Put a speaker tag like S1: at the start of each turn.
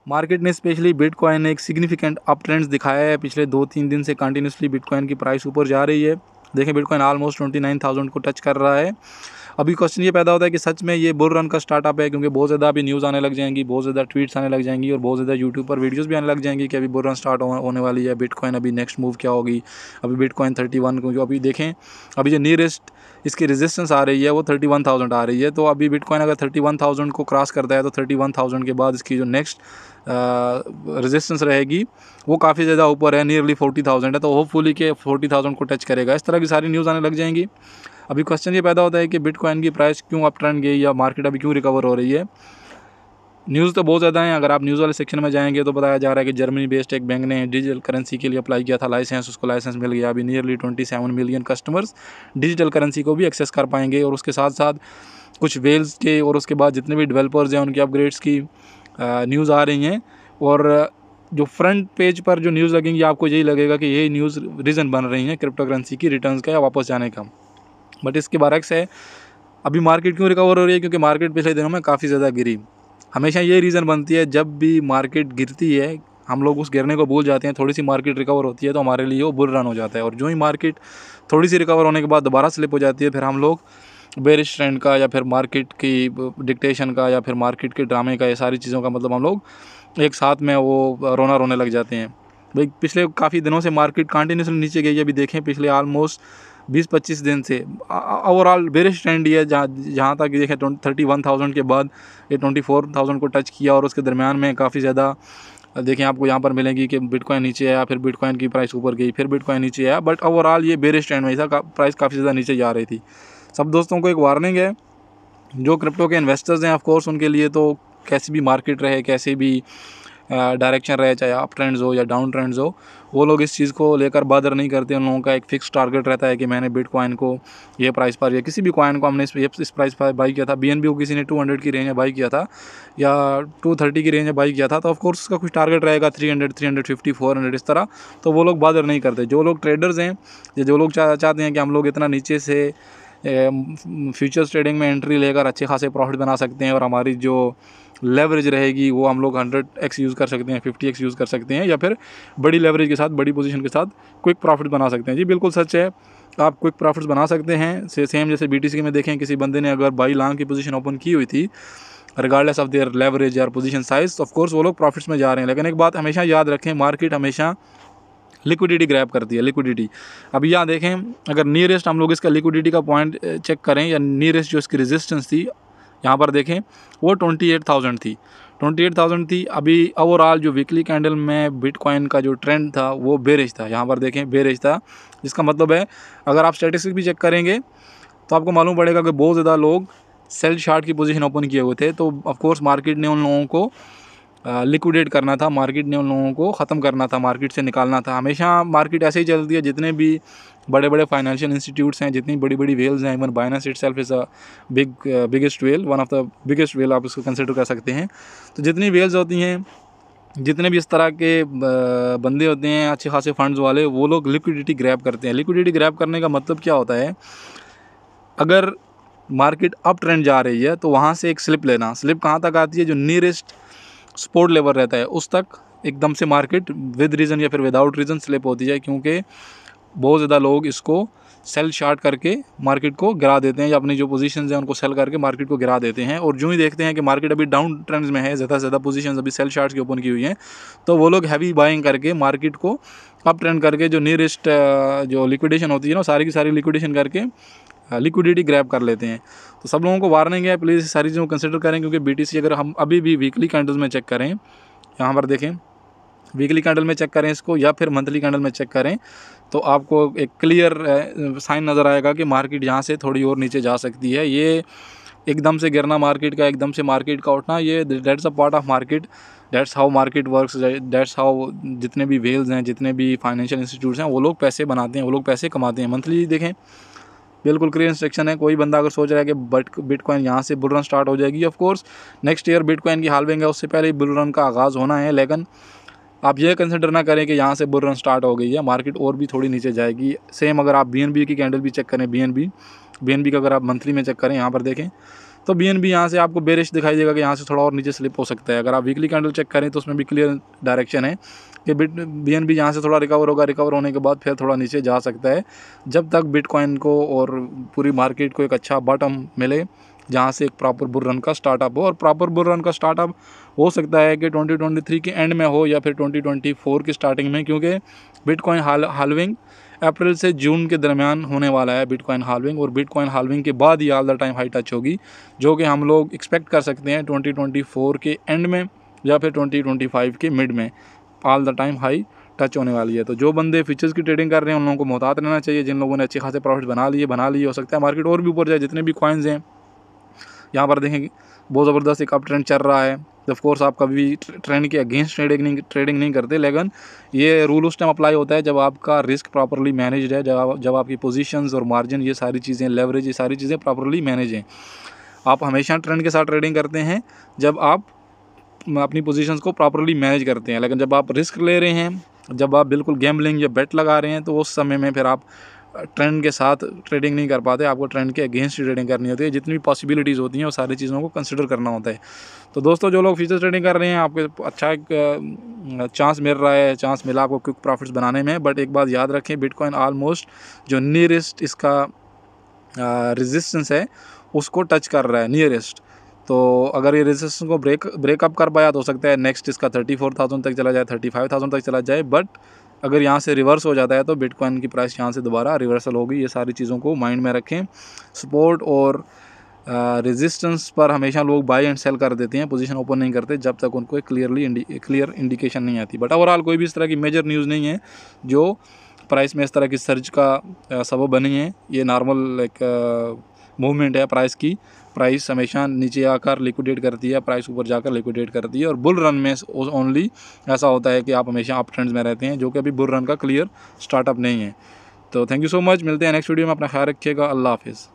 S1: Market ने specially bitcoin ने एक सिग्निफिकेंट अप ट्रेंड्स दिखाया है। पिछले 2-3 दिन से कंटिन्यूसली बिटकॉइन की प्राइस ऊपर जा रही है। देखें बिटकॉइन ऑलमोस्ट 29,000 को टच कर रहा है। अभी क्वेश्चन ये पैदा होता है कि सच में ये बुल रन का स्टार्टअप है, क्योंकि बहुत ज़्यादा अभी न्यूज़ आने लग जाएंगी, बहुत ज़्यादा ट्वीट्स आने लग जाएंगी और बहुत ज़्यादा यूट्यूब पर वीडियोस भी आने लग जाएंगी कि अभी बुल रन स्टार्ट होने वाली है, बिटकॉइन अभी नेक्स्ट मूव क्या होगी। अभी बिटकॉइन 31 को, जो अभी देखें अभी जो नियरेस्ट इसकी रेजिस्टेंस आ रही है वो 31,000 आ रही है। तो अभी बिटकॉइन अगर 31,000 को क्रॉस करता है तो 31,000 के बाद इसकी जो नेक्स्ट रेजिस्टेंस रहेगी वो काफ़ी ज़्यादा ऊपर है, नियरली 40,000 है। तो होपफुली के 40,000 को टच करेगा। इस तरह की सारी न्यूज़ आने लग जाएंगी। अभी क्वेश्चन ये पैदा होता है कि बिटकॉइन की प्राइस क्यों अप ट्रेंड गई या मार्केट अभी क्यों रिकवर हो रही है। न्यूज़ तो बहुत ज़्यादा है। अगर आप न्यूज़ वाले सेक्शन में जाएंगे तो बताया जा रहा है कि जर्मनी बेस्ड एक बैंक ने डिजिटल करेंसी के लिए अप्लाई किया था लाइसेंस, उसको लाइसेंस मिल गया। अभी nearly 27 million customers digital currency को भी एक्सेस कर पाएंगे। और उसके साथ साथ कुछ वेल्स के और उसके बाद जितने भी डेवलपर्स हैं उनके अपग्रेड्स की न्यूज़ आ रही हैं। और जो फ्रंट पेज पर जो न्यूज़ लगेंगी आपको यही लगेगा कि यही न्यूज़ रीज़न बन रही हैं क्रिप्टो करेंसी की रिटर्न्स का या वापस जाने का। बट इसके बरक्स है, अभी मार्केट क्यों रिकवर हो रही है, क्योंकि मार्केट पिछले दिनों में काफ़ी ज़्यादा गिरी। हमेशा ये रीज़न बनती है जब भी मार्केट गिरती है हम लोग उस गिरने को भूल जाते हैं, थोड़ी सी मार्केट रिकवर होती है तो हमारे लिए वो बुल रन हो जाता है। और जो ही मार्केट थोड़ी सी रिकवर होने के बाद दोबारा स्लिप हो जाती है, फिर हम लोग बेरिश ट्रेंड का या फिर मार्केट की डिक्टेशन का या फिर मार्केट के ड्रामे का, ये सारी चीज़ों का मतलब हम लोग एक साथ में वो रोने लग जाते हैं। भाई पिछले काफ़ी दिनों से मार्केट कंटिन्यूसली नीचे गई है। अभी देखें पिछले ऑलमोस्ट 20-25 दिन से ओवरऑल बेरिश ट्रेंड ही है, जहाँ तक देखें 31,000 के बाद ये 24,000 को टच किया। और उसके दरमियान में काफ़ी ज़्यादा देखें आपको यहाँ पर मिलेंगी कि बिटकॉइन नीचे आया, फिर बिटकॉइन की प्राइस ऊपर गई, फिर बिटकॉइन नीचे आया। बट ओवरऑल ये बेरिश ट्रेंड में था, प्राइस काफ़ी ज़्यादा नीचे जा रही थी। सब दोस्तों को एक वार्निंग है, जो क्रिप्टो के इन्वेस्टर्स हैं ऑफ कोर्स उनके लिए तो कैसी भी मार्केट रहे, कैसे भी डायरेक्शन रहे, चाहे अप ट्रेंड्स हो या डाउन ट्रेंड्स हो, वो लोग इस चीज़ को लेकर बादर नहीं करते। उन लोगों का एक फिक्स टारगेट रहता है कि मैंने बिटकॉइन को ये प्राइस पर या किसी भी कॉइन को हमने इस प्राइस पर बाई किया था। BNB को किसी ने 200 की रेंज में बाई किया था या 230 की रेंज में बाई किया था, तो ऑफकोर्स उसका कुछ टारगेट रहेगा 300, 350, 400 इस तरह। तो वो लोग बादर नहीं करते। जो लोग ट्रेडर्स हैं, जो लोग चाहते हैं कि हम लोग इतना नीचे से फ्यूचर्स ट्रेडिंग में एंट्री लेकर अच्छे खासे प्रॉफिट बना सकते हैं और हमारी जो लेवरेज रहेगी वो हम लोग 100x यूज़ कर सकते हैं, 50x यूज़ कर सकते हैं, या फिर बड़ी लेवरेज के साथ, बड़ी पोजीशन के साथ क्विक प्रॉफिट बना सकते हैं। जी बिल्कुल सच है, आप क्विक प्रॉफिट्स बना सकते हैं। सेम जैसे BTC में देखें, किसी बंदे ने अगर 22 लाख की पोजीशन ओपन की हुई थी, रिगार्डलेस ऑफ देयर लेवरेज या पोजीशन साइज, ऑफ कोर्स वो लोग प्रॉफिट्स में जा रहे हैं। लेकिन एक बात हमेशा याद रखें, मार्केट हमेशा लिक्विडिटी ग्रैब करती है, लिक्विडिटी। अब यहाँ देखें, अगर नियरेस्ट हम लोग इसका लिक्विडिटी का पॉइंट चेक करें या नियरेस्ट जो इसकी रेजिस्टेंस थी यहाँ पर देखें वो 28,000 थी, 28,000 थी। अभी ओवरऑल जो वीकली कैंडल में बिटकॉइन का जो ट्रेंड था वो बेरिश था, यहाँ पर देखें बेरिश था। जिसका मतलब है अगर आप स्टैटिस्टिक्स भी चेक करेंगे तो आपको मालूम पड़ेगा कि बहुत ज़्यादा लोग सेल शार्ट की पोजीशन ओपन किए हुए थे। तो ऑफकोर्स मार्केट ने उन लोगों को लिक्विडेट करना था, मार्केट ने उन लोगों को ख़त्म करना था, मार्केट से निकालना था। हमेशा मार्केट ऐसे ही चलती है, जितने भी बड़े बड़े फाइनेंशियल इंस्टीट्यूट्स हैं, जितनी बड़ी बड़ी वेल्स हैं, even Binance itself is a biggest well, one of the biggest well आप इसको कंसिडर कर सकते हैं। तो जितनी वेल्स होती हैं, जितने भी इस तरह के बंदे होते हैं अच्छे खासे फंड्स वाले, वो लोग लिक्विडिटी ग्रैब करते हैं। लिक्विडिटी ग्रैब करने का मतलब क्या होता है, अगर मार्केट अप ट्रेंड जा रही है तो वहाँ से एक स्लिप लेना। स्लिप कहाँ तक आती है, जो नियरेस्ट सपोर्ट लेवल रहता है उस तक एकदम से मार्केट विद रीज़न या फिर विदाउट रीज़न स्लिप होती है, क्योंकि बहुत ज़्यादा लोग इसको सेल शार्ट करके मार्केट को गिरा देते हैं या अपनी जो पोजीशंस हैं उनको सेल करके मार्केट को गिरा देते हैं। और जो ही देखते हैं कि मार्केट अभी डाउन ट्रेंड्स में है, ज़्यादा से ज़्यादा पोजीशंस अभी सेल शार्ट्स की ओपन की हुई हैं, तो वो लोग हैवी बाइंग करके मार्केट को अप ट्रेंड करके जो नियरेस्ट जो लिक्विडेशन होती है ना, सारी की सारी लिक्विडेशन करके लिक्विडिटी ग्रैब कर लेते हैं। तो सब लोगों को वार्निंग है, प्लीज़ सारी चीज़ों को कंसिडर करें, क्योंकि BTC अगर हम अभी भी वीकली कैंडल्स में चेक करें, यहाँ पर देखें वीकली कैंडल में चेक करें इसको या फिर मंथली कैंडल में चेक करें, तो आपको एक क्लियर साइन नज़र आएगा कि मार्केट यहाँ से थोड़ी और नीचे जा सकती है। ये एकदम से गिरना मार्केट का, एकदम से मार्केट का उठना, ये that's a part of market, that's how market works, that's how जितने भी वेल्स हैं, जितने भी फाइनेंशियल इंस्टीट्यूट्स हैं, वो लोग पैसे बनाते हैं, वो लोग पैसे कमाते हैं। मंथली देखें, बिल्कुल क्लियर इंस्ट्रक्शन है। कोई बंदा अगर सोच रहा है कि बिटकॉइन यहाँ से बुल रन स्टार्ट हो जाएगी, of course next year bitcoin की हाल्विंग है, उससे पहले ही बुल रन का आगाज़ होना है। लेकिन आप ये कंसिडर ना करें कि यहाँ से बुल रन स्टार्ट हो गई है, मार्केट और भी थोड़ी नीचे जाएगी। सेम अगर आप BNB की कैंडल भी चेक करें, BNB का अगर आप मंथली में चेक करें, यहाँ पर देखें तो BNB यहाँ से आपको बेरिश दिखाई देगा कि यहाँ से थोड़ा और नीचे स्लिप हो सकता है। अगर आप वीकली कैंडल चेक करें तो उसमें भी क्लियर डायरेक्शन है कि BNB यहाँ से थोड़ा रिकवर होगा, रिकवर होने के बाद फिर थोड़ा नीचे जा सकता है, जब तक बिटकॉइन को और पूरी मार्केट को एक अच्छा बॉटम मिले जहाँ से एक प्रॉपर बुल रन का स्टार्टअप हो। और प्रॉपर बुल रन का स्टार्टअप हो सकता है कि 2023 के एंड में हो या फिर 2024 की स्टार्टिंग में, क्योंकि बिटकॉइन हाल्विंग अप्रैल से जून के दरमियान होने वाला है बिटकॉइन हाल्विंग, और बिटकॉइन हाल्विंग के बाद ही all the time high touch होगी, जो कि हम लोग एक्सपेक्ट कर सकते हैं 2024 के एंड में या फिर 2025 के मिड में all the time high touch होने वाली है। तो जो बंदे फ्यूचर्स की ट्रेडिंग कर रहे हैं उन लोगों को मोहतात रहना चाहिए। जिन लोगों ने अच्छे खासे प्रॉफिट बना लिए, हो सकता है मार्केट और भी ऊपर जाए। जितने भी कॉइन्स हैं यहाँ पर देखें बहुत ज़बरदस्त एक अप ट्रेंड चल रहा है। ऑफ कोर्स आप कभी भी ट्रेंड के अगेंस्ट ट्रेडिंग नहीं करते, लेकिन ये रूल उस टाइम अप्लाई होता है जब आपका रिस्क प्रॉपरली मैनेज्ड है, जब आपकी पोजीशंस और मार्जिन ये सारी चीज़ें, लेवरेज, ये सारी चीज़ें प्रॉपरली मैनेज हैं। आप हमेशा ट्रेंड के साथ ट्रेडिंग करते हैं जब आप अपनी पोजीशंस को प्रॉपरली मैनेज करते हैं, लेकिन जब आप रिस्क ले रहे हैं, जब आप बिल्कुल गैम्बलिंग या बेट लगा रहे हैं, तो उस समय में फिर आप ट्रेंड के साथ ट्रेडिंग नहीं कर पाते। आपको ट्रेंड के अगेंस्ट ट्रेडिंग करनी होती है। जितनी भी पॉसिबिलिटीज़ होती हैं वो सारी चीज़ों को कंसिडर करना होता है। तो दोस्तों, जो लोग फ्यूचर ट्रेडिंग कर रहे हैं, आपको अच्छा एक चांस मिल रहा है, चांस मिला आपको क्विक प्रॉफिट्स बनाने में। बट एक बात याद रखें, बिटकॉइन ऑलमोस्ट जो नियरेस्ट इसका रेजिस्टेंस है उसको टच कर रहा है, नियरेस्ट। तो अगर ये रेजिस्टेंस को ब्रेकअप कर पाया तो हो सकता है नेक्स्ट इसका 34,000 तक चला जाए, 35,000 तक चला जाए। बट अगर यहाँ से रिवर्स हो जाता है तो बिटकॉइन की प्राइस यहाँ से दोबारा रिवर्सल होगी। ये सारी चीज़ों को माइंड में रखें। सपोर्ट और रेजिस्टेंस पर हमेशा लोग बाय एंड सेल कर देते हैं, पोजीशन ओपन नहीं करते जब तक उनको एक क्लियर इंडिकेशन नहीं आती। बट ओवरऑल कोई भी इस तरह की मेजर न्यूज़ नहीं है जो प्राइस में इस तरह की सर्ज का सबब बनी है। ये नॉर्मल एक मूवमेंट है प्राइस की। प्राइस हमेशा नीचे आकर लिक्विडेट करती है, प्राइस ऊपर जाकर लिक्विडेट करती है। और बुल रन में ओनली ऐसा होता है कि आप हमेशा अप ट्रेंड्स में रहते हैं, जो कि अभी बुल रन का क्लियर स्टार्टअप नहीं है। तो थैंक यू सो मच, मिलते हैं नेक्स्ट वीडियो में। अपना ख्याल रखिएगा। अल्लाह हाफिज़।